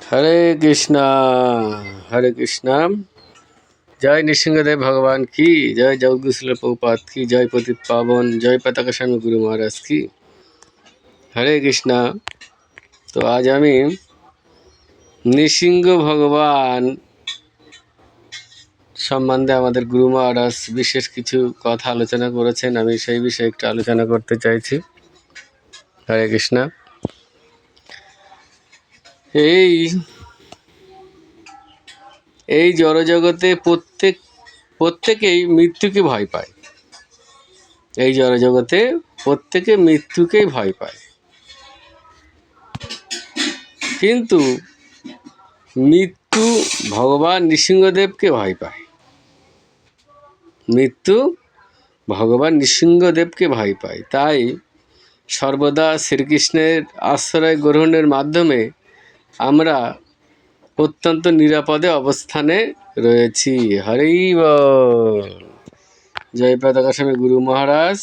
হরে কৃষ্ণা হরে কৃষ্ণা। জয় নৃসিংহদেব ভগবান কি জয়, জগৎগুরু প্রভুপাদ কি জয়, পতিত পাবন জয়, পতাকা স্বামী গুরু মহারাজ কি। হরে কৃষ্ণা। তো আজ আমি নৃসিংহ ভগবান সম্বন্ধে আমাদের গুরু মহারাজ বিশেষ কিছু কথা আলোচনা করেছেন, আমি সেই বিষয়ে একটু আলোচনা করতে চাইছি। হরে কৃষ্ণা। এই জড়জগতে প্রত্যেকেই মৃত্যুকে ভয় পায়। এই জড়জগতে প্রত্যেকে মৃত্যুকেই ভয় পায়, কিন্তু মৃত্যু ভগবান নৃসিংহদেবকে ভয় পায়। মৃত্যু ভগবান নৃসিংহদেবকে ভয় পায়। তাই সর্বদা শ্রীকৃষ্ণের আশ্রয় গ্রহণের মাধ্যমে আমরা অত্যন্ত নিরাপদে অবস্থানে রয়েছি। হরি বল। জয় পতাকা স্বামী গুরু মহারাজ,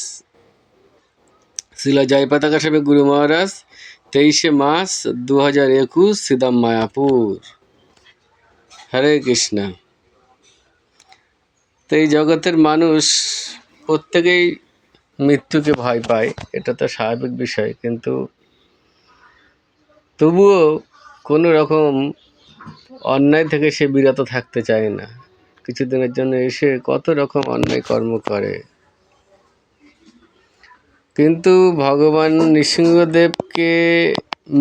শিলা জয় পতাকা স্বামী গুরু মহারাজ, 23শে মার্চ 2021, শ্রীদাম মায়াপুর। হরে কৃষ্ণ। তো এই জগতের মানুষ প্রত্যেকেই মৃত্যুকে ভয় পায়, এটা তো স্বাভাবিক বিষয়, কিন্তু তবুও কোনো রকম অন্যায় থেকে সে বিরত থাকতে চায় না। কিছুদিনের জন্য এসে কত রকম অন্যায় কর্ম করে, কিন্তু ভগবান নৃসিংহদেবকে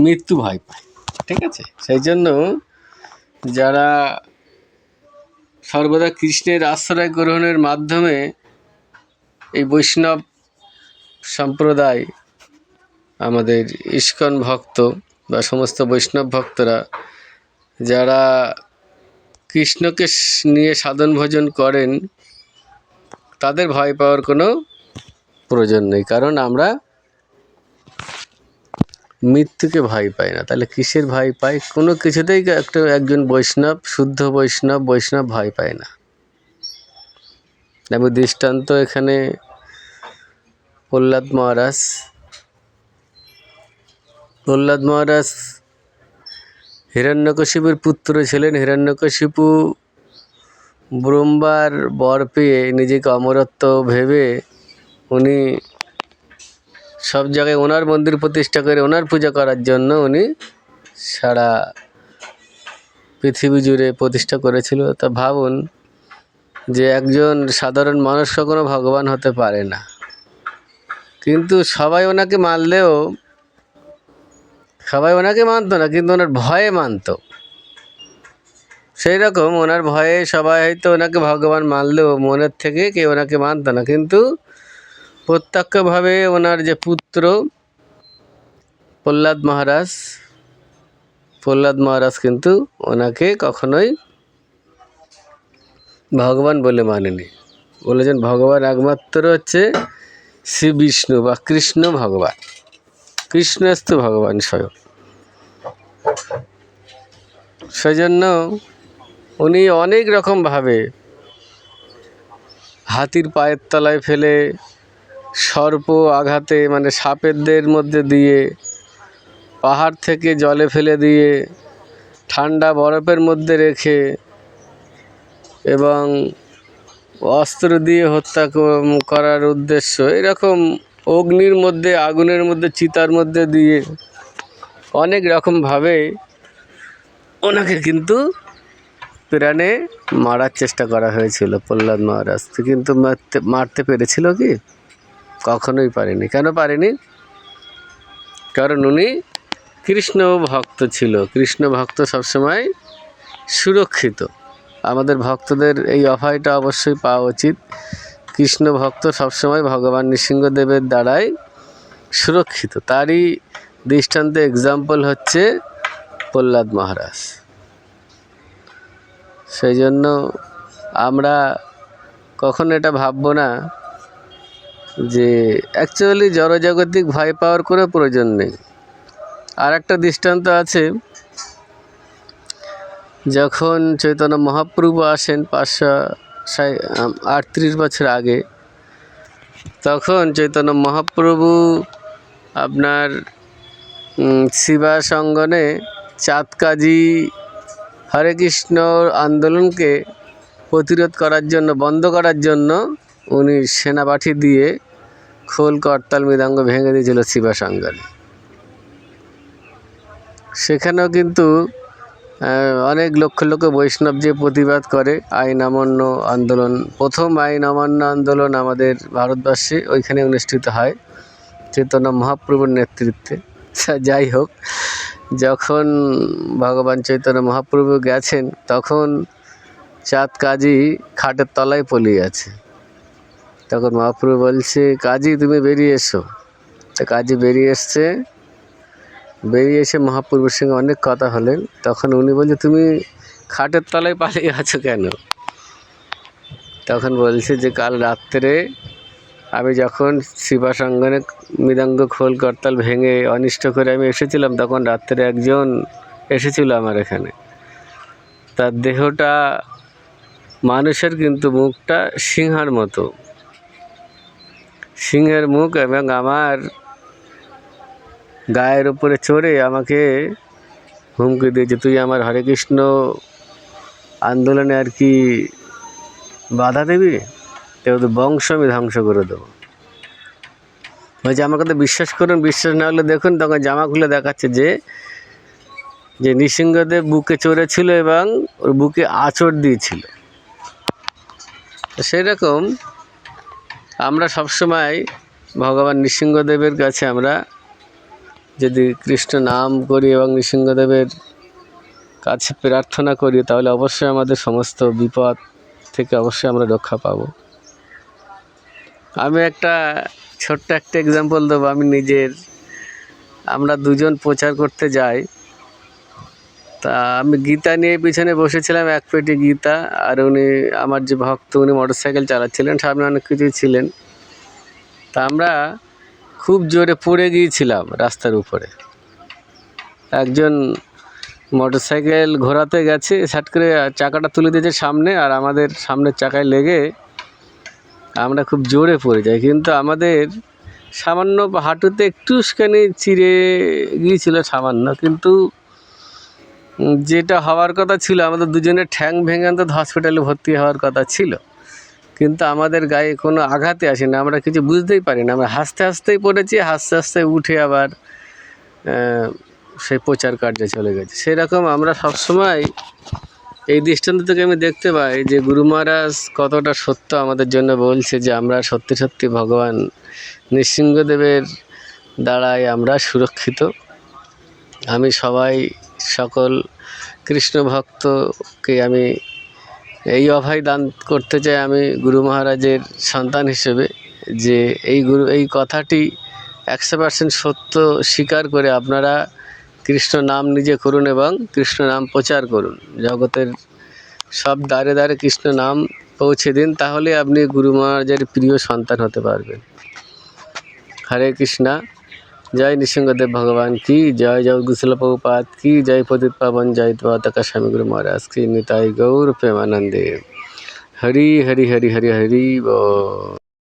মৃত্যু ভয় পায়। ঠিক আছে, সেই জন্য যারা সর্বদা কৃষ্ণের আশ্রয় গ্রহণের মাধ্যমে এই বৈষ্ণব সম্প্রদায়, আমাদের ইস্কন ভক্ত বা সমস্ত বৈষ্ণব ভক্তরা যারা কৃষ্ণকে নিয়ে সাধন ভজন করেন, তাদের ভয় পাওয়ার কোনো প্রয়োজন নেই, কারণ আমরা মৃত্যুকে ভয় পাই না। তাহলে কিসের ভয় পাই? কোনো কিছুতেই একজন বৈষ্ণব, শুদ্ধ বৈষ্ণব ভয় পায় না। এবং দৃষ্টান্ত এখানে প্রহ্লাদ মহারাজ হিরণ্যকশিপুর পুত্র ছিলেন। হিরণ্যকশিপু ব্রহ্মার বর পেয়ে নিজেকে অমরত্ব ভেবে উনি সব জায়গায় ওনার মন্দির প্রতিষ্ঠা করে ওনার পূজা করার জন্য উনি সারা পৃথিবী জুড়ে প্রতিষ্ঠা করেছিল। তা ভাবুন যে একজন সাধারণ মানুষ কখনো ভগবান হতে পারে না, কিন্তু সবাই ওনাকে মানতো না, কিন্তু ওনার ভয়ে মানত। সেই রকম ওনার ভয়ে সবাই হয়তো ওনাকে ভগবান মানলেও মনের থেকে কেউ ওনাকে মানত না, কিন্তু প্রত্যক্ষভাবে ওনার যে পুত্র প্রহ্লাদ মহারাজ কিন্তু ওনাকে কখনোই ভগবান বলে মানেনি। বলেছেন ভগবান একমাত্র হচ্ছে শ্রী বিষ্ণু বা কৃষ্ণ ভগবান, কৃষ্ণস্তু ভগবান স্বয়ং। সেজন্য উনি অনেক রকমভাবে হাতির পায়ের তলায় ফেলে, সর্প আঘাতে মানে সাপেরদের মধ্যে দিয়ে, পাহাড় থেকে জলে ফেলে দিয়ে, ঠান্ডা বরফের মধ্যে রেখে এবং অস্ত্র দিয়ে হত্যা করার উদ্দেশ্য, এরকম অগ্নির মধ্যে, আগুনের মধ্যে, চিতার মধ্যে দিয়ে অনেক রকমভাবে ওনাকে কিন্তু প্রাণে মারার চেষ্টা করা হয়েছিল। প্রহ্লাদ মহারাজকে কিন্তু মারতে পেরেছিল কি? কখনোই পারেনি। কেন পারেনি? কারণ উনি কৃষ্ণ ভক্ত ছিল। কৃষ্ণ ভক্ত সবসময় সুরক্ষিত। আমাদের ভক্তদের এই অভয়টা অবশ্যই পাওয়া উচিত। কৃষ্ণ ভক্ত সবসময় ভগবান নৃসিংহদেবের দ্বারাই সুরক্ষিত। তারই দৃষ্টান্ত এক্সাম্পল হচ্ছে প্রহ্লাদ মহারাজ। সেই জন্য আমরা কখনো এটা ভাববো না যে অ্যাকচুয়ালি জড়জাগতিক ভয় পাওয়ার কোনো প্রয়োজন নেই। আর একটা দৃষ্টান্ত আছে, যখন চৈতন্য মহাপ্রভু আসেন 538 বছর আগে, তখন চৈতন্য মহাপ্রভু আপনার শিবা সঙ্গনে চাঁদ কাজী হরে কৃষ্ণ আন্দোলনকে প্রতিরোধ করার জন্য, বন্ধ করার জন্য উনি সেনাবাহিনী দিয়ে খোল, করতাল, মৃদঙ্গ ভেঙে দিয়েছিল শিবাসাঙ্গানে। সেখানেও কিন্তু অনেক লক্ষ লক্ষ বৈষ্ণব যে প্রতিবাদ করে। আইন অমান্য আন্দোলন, প্রথম আইন অমান্য আন্দোলন আমাদের ভারতবর্ষে ওইখানে অনুষ্ঠিত হয় চৈতন্য মহাপ্রভুর নেতৃত্বে। যাই হোক, যখন ভগবান চৈতন্য মহাপ্রভু গেছেন তখন চাঁদ কাজী খাটের তলায় পলিয়ে আছে। তখন মহাপ্রভু বলছে, কাজী তুমি বেরিয়ে এসো। তা কাজী বেরিয়ে এসছে, বেরিয়ে এসে মহাপ্রভুর সঙ্গে অনেক কথা হলেন। তখন উনি বলছে, তুমি খাটের তলায় পালিয়ে আছো কেন? তখন বলছে যে কাল রাত্রে আমি যখন শিবাসাঙ্গনে মৃদঙ্গ, খোল, করতাল ভেঙে অনিষ্ট করে আমি এসেছিলাম, তখন রাত্রে একজন এসেছিল আমার এখানে। তার দেহটা মানুষের, কিন্তু মুখটা সিংহের মতো, সিংহের মুখ, এবং আমার গায়ের উপরে চড়ে আমাকে হুমকি দিয়েছে, তুই আমার হরে কৃষ্ণ আন্দোলনে আর কি বাধা দিবি, তো বংশ আমি ধ্বংস করে দেবো। বলছে আমার কথা বিশ্বাস করুন, বিশ্বাস না হলে দেখুন। তখন জামা খুলে দেখাচ্ছে যে নৃসিংহদেব বুকে চড়েছিল এবং ওর বুকে আঁচড় দিয়েছিল। সেই রকম আমরা সবসময় ভগবান নৃসিংহদেবের কাছে আমরা যদি কৃষ্ণ নাম করি এবং নৃসিংহদেবের কাছে প্রার্থনা করি, তাহলে অবশ্যই আমাদের সমস্ত বিপদ থেকে অবশ্যই আমরা রক্ষা পাব। আমি ছোট্ট একটা এক্সাম্পল দেবো। আমি নিজের, আমরা দুজন প্রচার করতে যাই, তা আমি গীতা নিয়ে পিছনে বসেছিলাম, এক পেটি গীতা, আর উনি আমার যে ভক্ত উনি মোটরসাইকেল চালাচ্ছিলেন, সামনে অনেক কিছুই ছিলেন। তা আমরা খুব জোরে পড়ে গিয়েছিলাম রাস্তার উপরে। একজন মোটরসাইকেল ঘোরাতে গেছে, সাট করে চাকাটা তুলে দিয়েছে সামনে, আর আমাদের সামনের চাকায় লেগে আমরা খুব জোরে পড়ে যাই। কিন্তু আমাদের সামান্য হাঁটুতে একটুখানি চিড়ে গিয়েছিল, সামান্য। কিন্তু যেটা হওয়ার কথা ছিল, আমাদের দুজনের ঠ্যাং ভেঙে অন্তত হসপিটালে ভর্তি হওয়ার কথা ছিল, কিন্তু আমাদের গায়ে কোনো আঘাতে আসেনি। আমরা কিছু বুঝতেই পারি না, আমরা হাসতে হাসতেই পড়েছি, হাসতে হাসতে উঠে আবার সেই প্রচার কার্যে চলে গেছে। সেরকম আমরা সবসময় এই দৃষ্টান্ত থেকে আমি দেখতে পাই যে গুরু মহারাজ কতটা সত্য আমাদের জন্য বলছে, যে আমরা সত্যি সত্যি ভগবান নৃসিংহদেবের দ্বারাই আমরা সুরক্ষিত। আমি সকল কৃষ্ণ ভক্তকে আমি এই অভয় দান করতে চাই, আমি গুরু মহারাজের সন্তান হিসেবে, যে এই কথাটি 100% সত্য স্বীকার করে আপনারা কৃষ্ণ নাম নিজে করুন এবং কৃষ্ণ নাম প্রচার করুন। জগতের সব দ্বারে দ্বারে কৃষ্ণ নাম পৌঁছে দিন, তাহলে আপনি গুরু মহারাজের প্রিয় সন্তান হতে পারবেন। হরে কৃষ্ণা। জয় নৃসিংহদেব ভগবান কি জয়, জয় গৌরশিল প্রভুপাদ কি জয়, পতিত পাবন জয় দ্বারকা স্বামী গুরু মহারাজ কি, নিতাই গৌর প্রেমানন্দে। হরি হরি হরি হরি হরি বল।